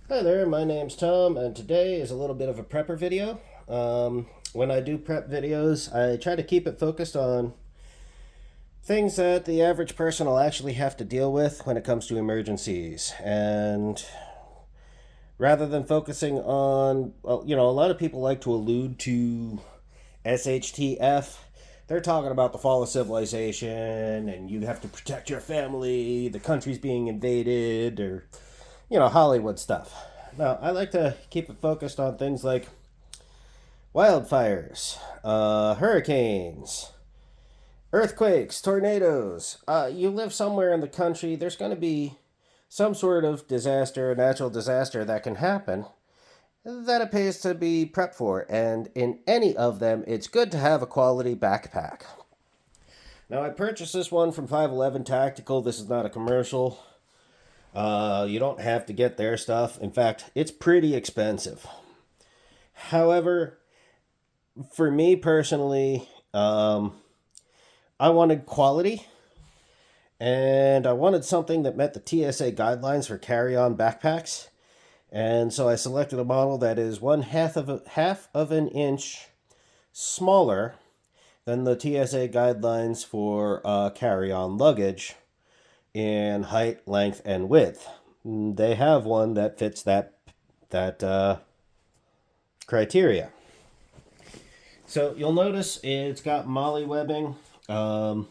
Hi there, my name's Tom, and today is a little bit of a prepper video. When I do prep videos, I try to keep it focused on things that the average person will actually have to deal with when it comes to emergencies. And rather than focusing on, well, a lot of people like to allude to SHTF. They're talking about the fall of civilization, and you have to protect your family, the country's being invaded, or Hollywood stuff. Now, I like to keep it focused on things like wildfires, hurricanes, earthquakes, tornadoes. You live somewhere in the country, there's going to be some sort of disaster, natural disaster that can happen that it pays to be prepped for. And in any of them, it's good to have a quality backpack. Now, I purchased this one from 511 Tactical. This is not a commercial. You don't have to get their stuff. In fact, it's pretty expensive. However, for me personally, I wanted quality and I wanted something that met the TSA guidelines for carry-on backpacks. And so I selected a model that is half of an inch smaller than the TSA guidelines for carry-on luggage in height, length, and width. They have one that fits that criteria. So you'll notice it's got molly webbing. That's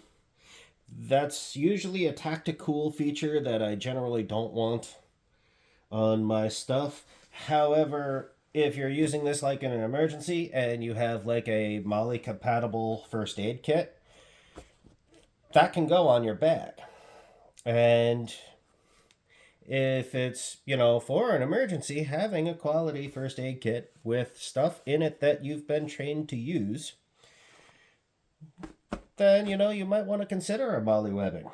usually a tactical feature that I generally don't want on my stuff. However, if you're using this like in an emergency and you have like a molly compatible first aid kit, that can go on your bag. And if it's, for an emergency, having a quality first aid kit with stuff in it that you've been trained to use, then, you might want to consider a molly webbing.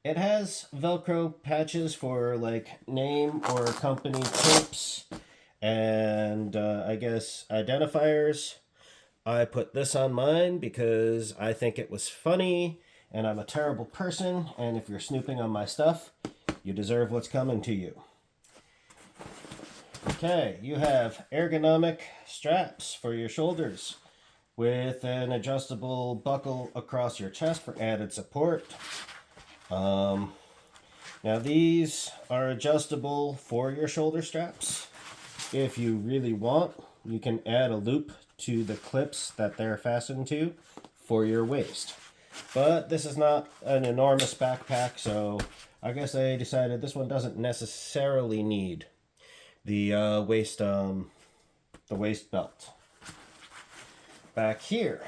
It has Velcro patches for like name or company tips and I guess identifiers. I put this on mine because I think it was funny and I'm a terrible person, and if you're snooping on my stuff, you deserve what's coming to you. Okay, you have ergonomic straps for your shoulders with an adjustable buckle across your chest for added support. Now these are adjustable for your shoulder straps. If you really want, you can add a loop to the clips that they're fastened to for your waist. But this is not an enormous backpack, so I guess I decided this one doesn't necessarily need the waist belt. Back here,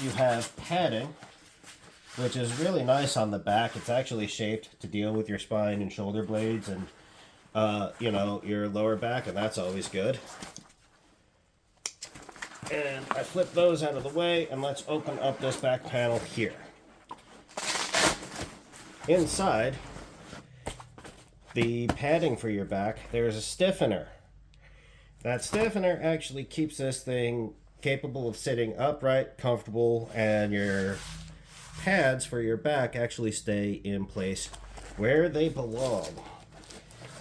you have padding, which is really nice on the back. It's actually shaped to deal with your spine and shoulder blades and your lower back, and that's always good. And I flip those out of the way, and let's open up this back panel here. Inside the padding for your back, there's a stiffener. That stiffener actually keeps this thing capable of sitting upright, comfortable, and your pads for your back actually stay in place where they belong.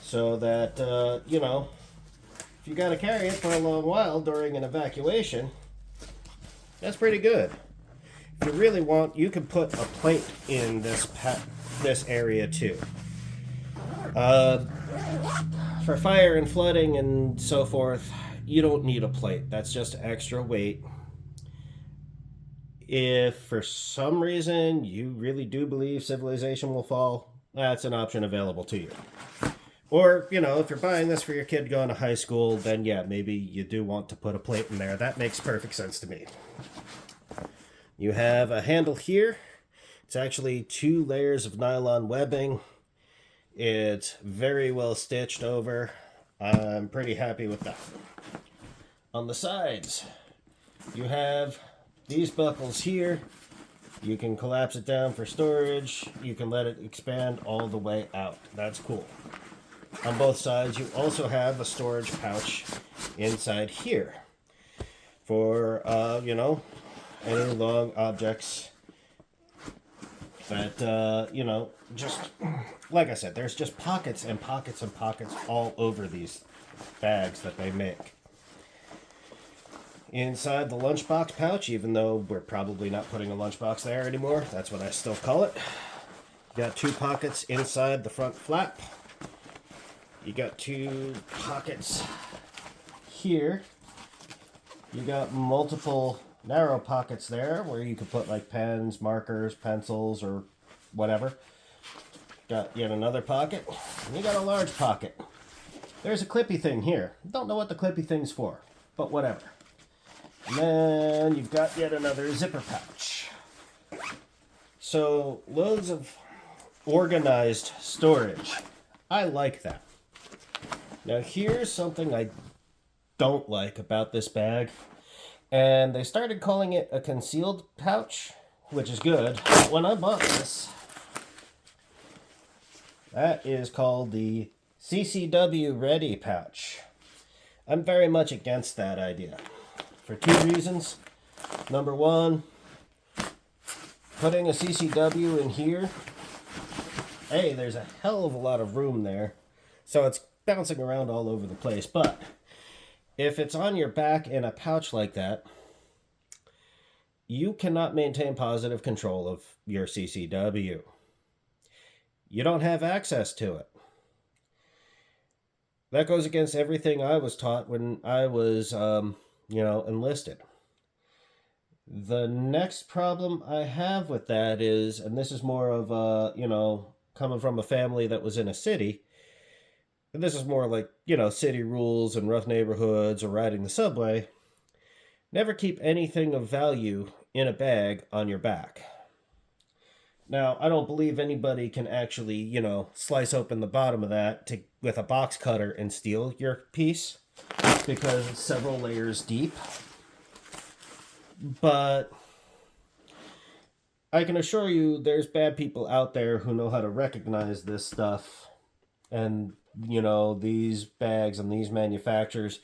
So that, if you got to carry it for a long while during an evacuation, that's pretty good. If you really want, you can put a plate in this area too. For fire and flooding and so forth, you don't need a plate. That's just extra weight. If for some reason you really do believe civilization will fall, that's an option available to you. Or, if you're buying this for your kid going to high school, then yeah, maybe you do want to put a plate in there. That makes perfect sense to me. You have a handle here. It's actually 2 layers of nylon webbing. It's very well stitched over. I'm pretty happy with that. On the sides, you have these buckles here. You can collapse it down for storage. You can let it expand all the way out. That's cool. On both sides, you also have a storage pouch inside here for, any long objects But, just like I said, there's just pockets and pockets and pockets all over these bags that they make. Inside the lunchbox pouch, even though we're probably not putting a lunchbox there anymore, that's what I still call it. You got 2 pockets inside the front flap. You got 2 pockets here. You got multiple narrow pockets there where you could put like pens, markers, pencils, or whatever. Got yet another pocket. And you got a large pocket. There's a clippy thing here. Don't know what the clippy thing's for, but whatever. And then you've got yet another zipper pouch. So loads of organized storage. I like that. Now here's something I don't like about this bag. And they started calling it a concealed pouch, which is good. When I bought this, that is called the CCW Ready pouch. I'm very much against that idea for 2 reasons. Number 1, putting a CCW in here, hey, there's a hell of a lot of room there, so it's bouncing around all over the place. But if it's on your back in a pouch like that, you cannot maintain positive control of your CCW. You don't have access to it. That goes against everything I was taught when I was, enlisted. The next problem I have with that is, and this is more of coming from a family that was in a city, and this is more like, city rules and rough neighborhoods or riding the subway. Never keep anything of value in a bag on your back. Now, I don't believe anybody can actually, slice open the bottom of that with a box cutter and steal your piece, because it's several layers deep. But I can assure you there's bad people out there who know how to recognize this stuff and, these bags and these manufacturers,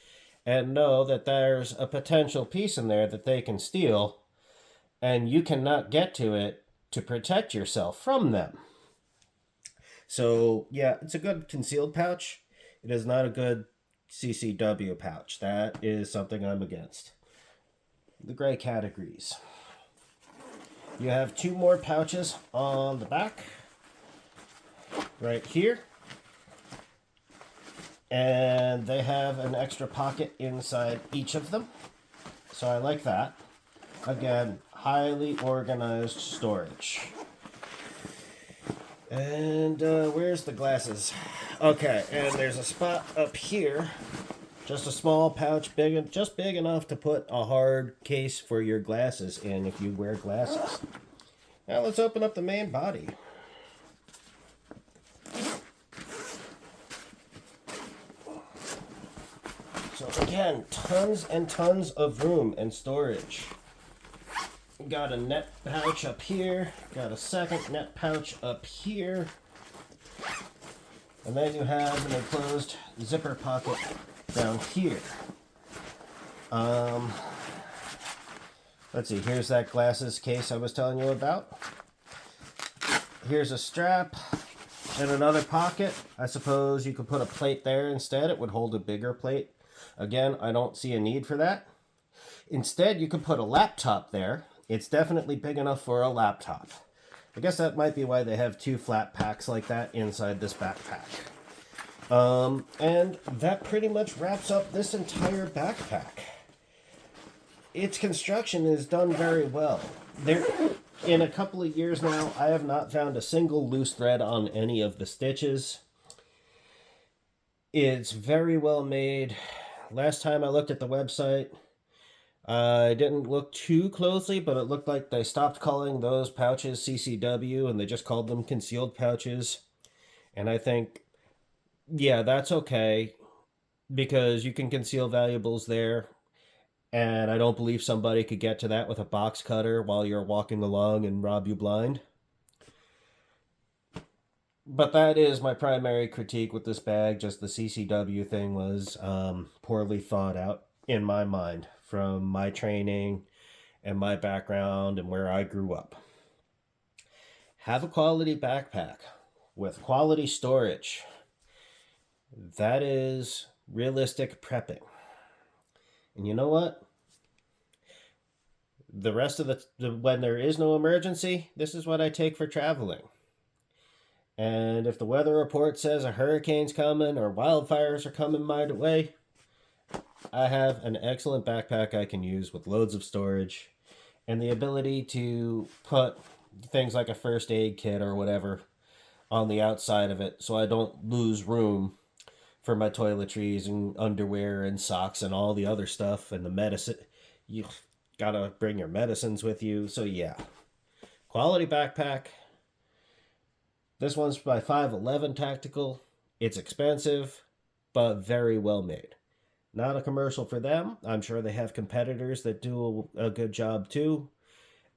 and know that there's a potential piece in there that they can steal, and you cannot get to it to protect yourself from them. So, yeah, it's a good concealed pouch. It is not a good CCW pouch. That is something I'm against. The gray cat agrees. You have 2 more pouches on the back, right here. And they have an extra pocket inside each of them. So I like that. Again, highly organized storage. And where's the glasses? Okay, and there's a spot up here. Just a small pouch, just big enough to put a hard case for your glasses in if you wear glasses. Now let's open up the main body. So again, tons and tons of room and storage. Got a net pouch up here, got a second net pouch up here, and then you have an enclosed zipper pocket down here. Let's see, here's that glasses case I was telling you about. Here's a strap and another pocket. I suppose you could put a plate there instead. It would hold a bigger plate. Again, I don't see a need for that. Instead, you could put a laptop there. It's definitely big enough for a laptop. I guess that might be why they have 2 flat packs like that inside this backpack. And that pretty much wraps up this entire backpack. Its construction is done very well. In a couple of years now, I have not found a single loose thread on any of the stitches. It's very well made. Last time I looked at the website, I didn't look too closely, but it looked like they stopped calling those pouches CCW and they just called them concealed pouches. And I think, yeah, that's okay, because you can conceal valuables there. And I don't believe somebody could get to that with a box cutter while you're walking along and rob you blind. But that is my primary critique with this bag. Just the CCW thing was poorly thought out in my mind from my training and my background and where I grew up. Have a quality backpack with quality storage. That is realistic prepping. And you know what? The rest of when there is no emergency, this is what I take for traveling. And if the weather report says a hurricane's coming or wildfires are coming my way, I have an excellent backpack I can use with loads of storage and the ability to put things like a first aid kit or whatever on the outside of it so I don't lose room for my toiletries and underwear and socks and all the other stuff and the medicine. You gotta bring your medicines with you. So, yeah, quality backpack. This one's by 511 Tactical. It's expensive, but very well made. Not a commercial for them. I'm sure they have competitors that do a good job too.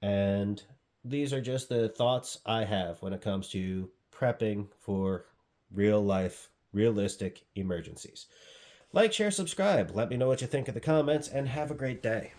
And these are just the thoughts I have when it comes to prepping for real life, realistic emergencies. Like, share, subscribe. Let me know what you think in the comments, and have a great day.